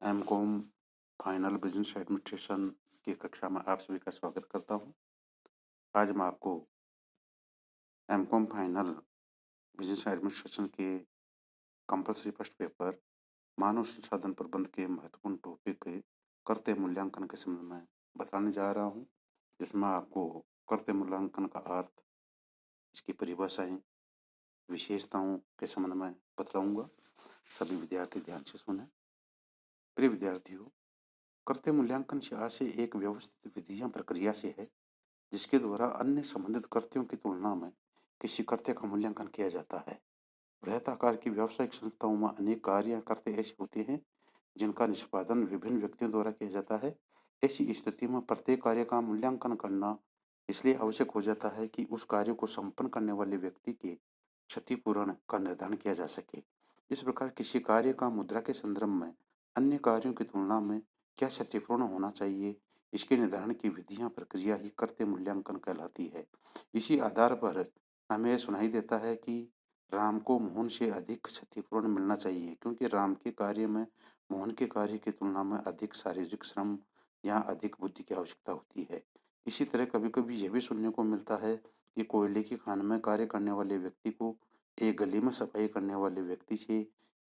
MCom final business administration की कक्षा में आप सभी का स्वागत करता हूं। आज मैं आपको एमकॉम फाइनल बिजनेस एडमिनिस्ट्रेशन के कंपलसरी फर्स्ट पेपर मानव संसाधन प्रबंध के महत्वपूर्ण टॉपिक के करते मूल्यांकन के संबंध में बताने जा रहा हूं, जिसमें आपको करते मूल्यांकन का अर्थ, इसकी परिभाषाएं, विशेषताओं के संबंध में बतलाऊंगा। सभी विद्यार्थी ध्यान से सुने। प्रिय विद्यार्थियों, करते मूल्यांकन से आशय एक व्यवस्थित विधि या प्रक्रिया से है जिसके द्वारा अन्य संबंधित कर्तव्यों की तुलना में किसी कर्तव्य का मूल्यांकन किया जाता है। बृहत आकार की व्यावसायिक संस्थाओं में अनेक कार्य या कर्तव्य ऐसे होते हैं जिनका निष्पादन विभिन्न व्यक्तियों द्वारा किया जाता है। ऐसी स्थिति में प्रत्येक कार्य का मूल्यांकन करना इसलिए आवश्यक हो जाता है कि उस कार्य को संपन्न करने वाले व्यक्ति के क्षतिपूर्ण का निर्धारण किया जा सके। इस प्रकार किसी कार्य का मुद्रा के संदर्भ में अन्य कार्यों की तुलना में क्या क्षतिपूर्ण होना चाहिए, इसके निर्धारण की विधियां प्रक्रिया ही कर्तव्य मूल्यांकन कहलाती है। इसी आधार पर हमें यह सुनाई देता है कि राम को मोहन से अधिक क्षतिपूर्ण मिलना चाहिए क्योंकि राम के कार्य में मोहन के कार्य की तुलना में अधिक शारीरिक श्रम या अधिक बुद्धि की आवश्यकता होती है। इसी तरह कभी कभी यह भी सुनने को मिलता है कि कोयले की खान में कार्य करने वाले व्यक्ति को एक गली में सफाई करने वाले व्यक्ति से,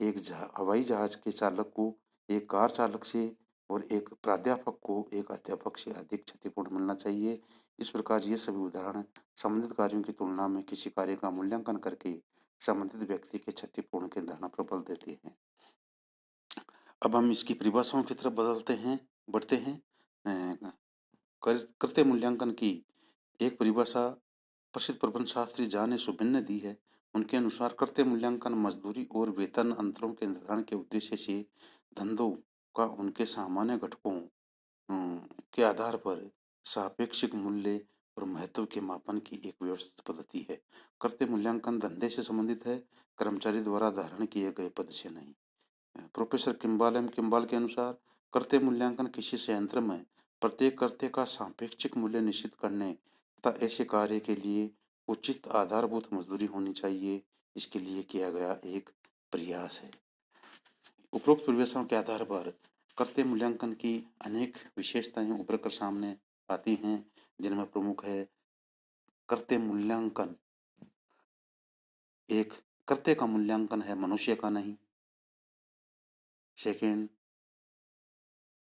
एक हवाई जहाज के चालक को एक कार चालक से और एक प्राध्यापक को एक अध्यापक से अधिक क्षतिपूर्ण मिलना चाहिए। इस प्रकार ये सभी उदाहरण संबंधित कार्यों की तुलना में किसी कार्य का मूल्यांकन करके संबंधित व्यक्ति के क्षतिपूर्ण के निर्धारण पर बल देते हैं। अब हम इसकी परिभाषाओं की तरफ बढ़ते हैं। कर्तव्य मूल्यांकन की एक परिभाषा प्रसिद्ध प्रबंध शास्त्री जॉन ए सुबिन ने दी है। उनके अनुसार कर्तव्य मूल्यांकन मजदूरी और वेतन अंतरों के निर्धारण के उद्देश्य से धंधों का उनके सामान्य घटकों के आधार पर सापेक्षिक मूल्य और महत्व के मापन की एक व्यवस्थित पद्धति है। कर्तव्य मूल्यांकन धंधे से संबंधित है, कर्मचारी द्वारा धारण किए गए पद से नहीं। प्रोफेसर किम्बाल के अनुसार कर्तव्य मूल्यांकन किसी संयंत्र में प्रत्येक कर्तव्य का सापेक्षिक मूल्य निश्चित करने तथा ऐसे कार्य के लिए उचित आधारभूत मजदूरी होनी चाहिए, इसके लिए किया गया एक प्रयास है। उपरोक्त परिभाषाओं के आधार पर कर्तव्य मूल्यांकन की अनेक विशेषताएं उभर कर सामने आती हैं, जिनमें प्रमुख है कर्तव्य मूल्यांकन एक कर्तव्य का मूल्यांकन है, मनुष्य का नहीं। सेकंड,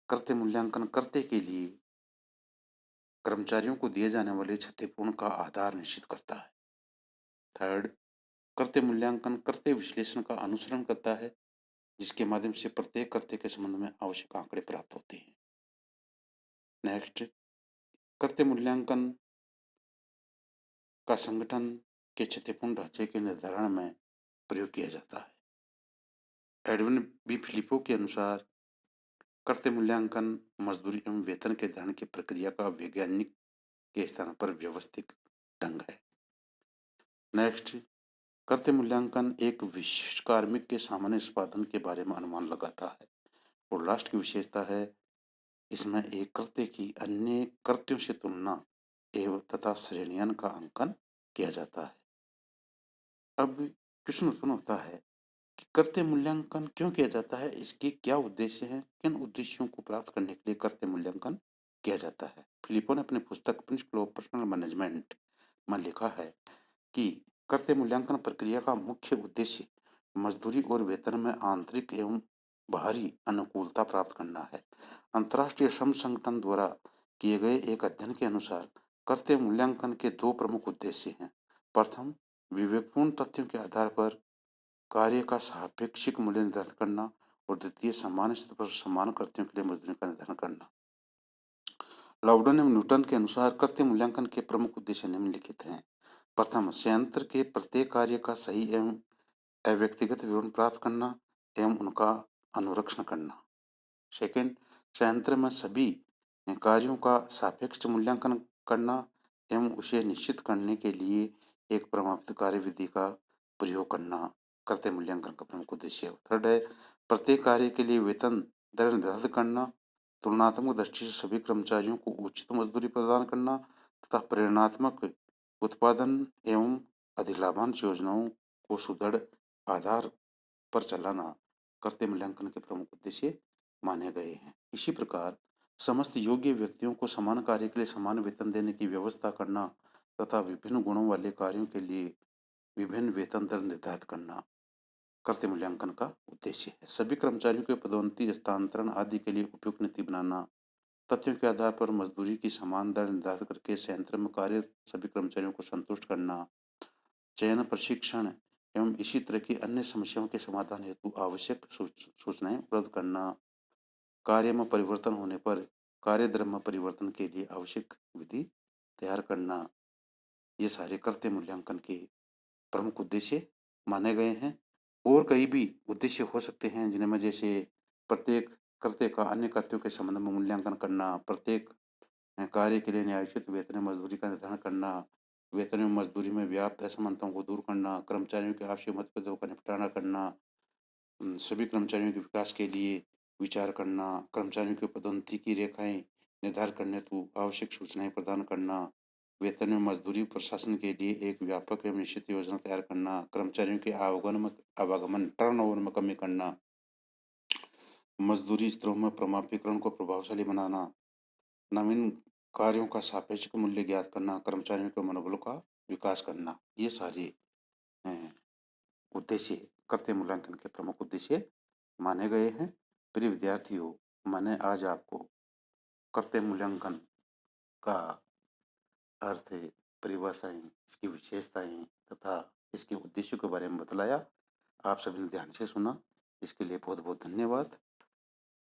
कर्तव्य मूल्यांकन कर्तव्य के लिए कर्मचारियों को दिए जाने वाले क्षतिपूर्ण का आधार निश्चित करता है। थर्ड, कर्तव्य मूल्यांकन कर्तव्य विश्लेषण का अनुसरण करता है, जिसके माध्यम से प्रत्येक कर्तव्य के संबंध में आवश्यक आंकड़े प्राप्त होते हैं। नेक्स्ट, कर्तव्य मूल्यांकन का संगठन के क्षतिपूर्ण ढांचे के निर्धारण में प्रयोग किया जाता है। एडविन बी फिलिपो के अनुसार कर्तव्य मूल्यांकन मजदूरी एवं वेतन के निर्धारण की प्रक्रिया का वैज्ञानिक के स्थान पर व्यवस्थित ढंग है। नेक्स्ट, कर्तव्य मूल्यांकन एक विशिष्ट कार्मिक के सामान्य निष्पादन के बारे में अनुमान लगाता है। और लास्ट की विशेषता है, इसमें एक कर्तव्य की अन्य कर्तव्यों से तुलना एवं तथा श्रेणियन का अंकन किया जाता है। अब प्रश्न उत्पन्न होता है कि कर्तव्य मूल्यांकन क्यों किया जाता है, इसके क्या उद्देश्य हैं, किन उद्देश्यों को प्राप्त करने के लिए कर्तव्य मूल्यांकन किया जाता है। फिलिपो ने अपनी पुस्तक प्रिंसिपल ऑफ पर्सनल मैनेजमेंट में लिखा है कि कर्तव्य मूल्यांकन प्रक्रिया का मुख्य उद्देश्य मजदूरी और वेतन में आंतरिक एवं बाहरी अनुकूलता प्राप्त करना है। अंतर्राष्ट्रीय श्रम संगठन द्वारा किए गए एक अध्ययन के अनुसार कर्तव्य मूल्यांकन के दो प्रमुख उद्देश्य हैं। प्रथम, विवेकपूर्ण तथ्यों के आधार पर कार्य का सापेक्षिक मूल्य निर्धारित करना और द्वितीय, समान स्तर पर समान कर्तव्यों के लिए मजदूरी का निर्धारण करना। लाउडन एवं न्यूटन के अनुसार कर्तव्य मूल्यांकन के प्रमुख उद्देश्य निम्नलिखित हैं। प्रथम, संयंत्र के प्रत्येक कार्य का सही एवं अव्यक्तिगत विवरण प्राप्त करना एवं उनका अनुरक्षण करना। सेकंड, संयंत्र में सभी कार्यों का सापेक्ष मूल्यांकन करना एवं उसे निश्चित करने के लिए एक प्रमाणित कार्य विधि का प्रयोग करना कर्तव्य मूल्यांकन का प्रमुख उद्देश्य है। थर्ड है, प्रत्येक कार्य के लिए वेतन दर निर्धारित करना, तुलनात्मक दृष्टि से सभी कर्मचारियों को उचित मजदूरी प्रदान करना तथा प्रेरणात्मक उत्पादन एवं अधिलाभांश योजनाओं को सुदृढ़ आधार पर चलाना कर्तव्य मूल्यांकन के प्रमुख उद्देश्य माने गए हैं। इसी प्रकार समस्त योग्य व्यक्तियों को समान कार्य के लिए समान वेतन देने की व्यवस्था करना तथा विभिन्न गुणों वाले कार्यों के लिए विभिन्न वेतन दर निर्धारित करना कर्तव्य मूल्यांकन का उद्देश्य है। सभी कर्मचारियों के पदोन्नति, हस्तांतरण आदि के लिए उपयुक्त नीति बनाना, तथ्यों के आधार पर मजदूरी की समान दर निर्धारित करके संयंत्र में कार्य सभी कर्मचारियों को संतुष्ट करना, चयन, प्रशिक्षण एवं इसी तरह की अन्य समस्याओं के समाधान हेतु आवश्यक सूचनाएं उपलब्ध करना, कार्य में परिवर्तन होने पर कार्यक्रम में परिवर्तन के लिए आवश्यक विधि तैयार करना, ये सारे कर्तव्य मूल्यांकन के प्रमुख उद्देश्य माने गए हैं। और कई भी उद्देश्य हो सकते हैं जिनमें जैसे प्रत्येक कर्तव्य का अन्य कर्तव्यों के संबंध में मूल्यांकन करना, प्रत्येक कार्य के लिए न्यायोचित वेतन एवं मजदूरी का निर्धारण करना, वेतन एवं मजदूरी में व्याप्त असमानताओं को दूर करना, कर्मचारियों के आपसी मतभेदों का निपटारा करना, सभी कर्मचारियों के विकास के लिए विचार करना, कर्मचारियों की पदोन्नति की रेखाएं निर्धारित करने हेतु आवश्यक सूचनाएं प्रदान करना, वेतन एवं मजदूरी प्रशासन के लिए एक व्यापक एवं निश्चित योजना तैयार करना, कर्मचारियों के आवागमन टर्नओवर में कमी करना, मजदूरी स्तरों में प्रमाणीकरण को प्रभावशाली बनाना, नवीन कार्यों का सापेक्ष मूल्य ज्ञात करना, कर्मचारियों के मनोबल का विकास करना, ये सारे अ, उद्देश्य कर्तव्य मूल्यांकन के प्रमुख उद्देश्य माने गए हैं। प्रिय विद्यार्थियों, मैंने आज आपको कर्तव्य मूल्यांकन का अर्थ, परिभाषाएं, इसकी विशेषताएं तथा इसके उद्देश्यों के बारे में बतलाया। आप सभी ने ध्यान से सुना, इसके लिए बहुत बहुत धन्यवाद।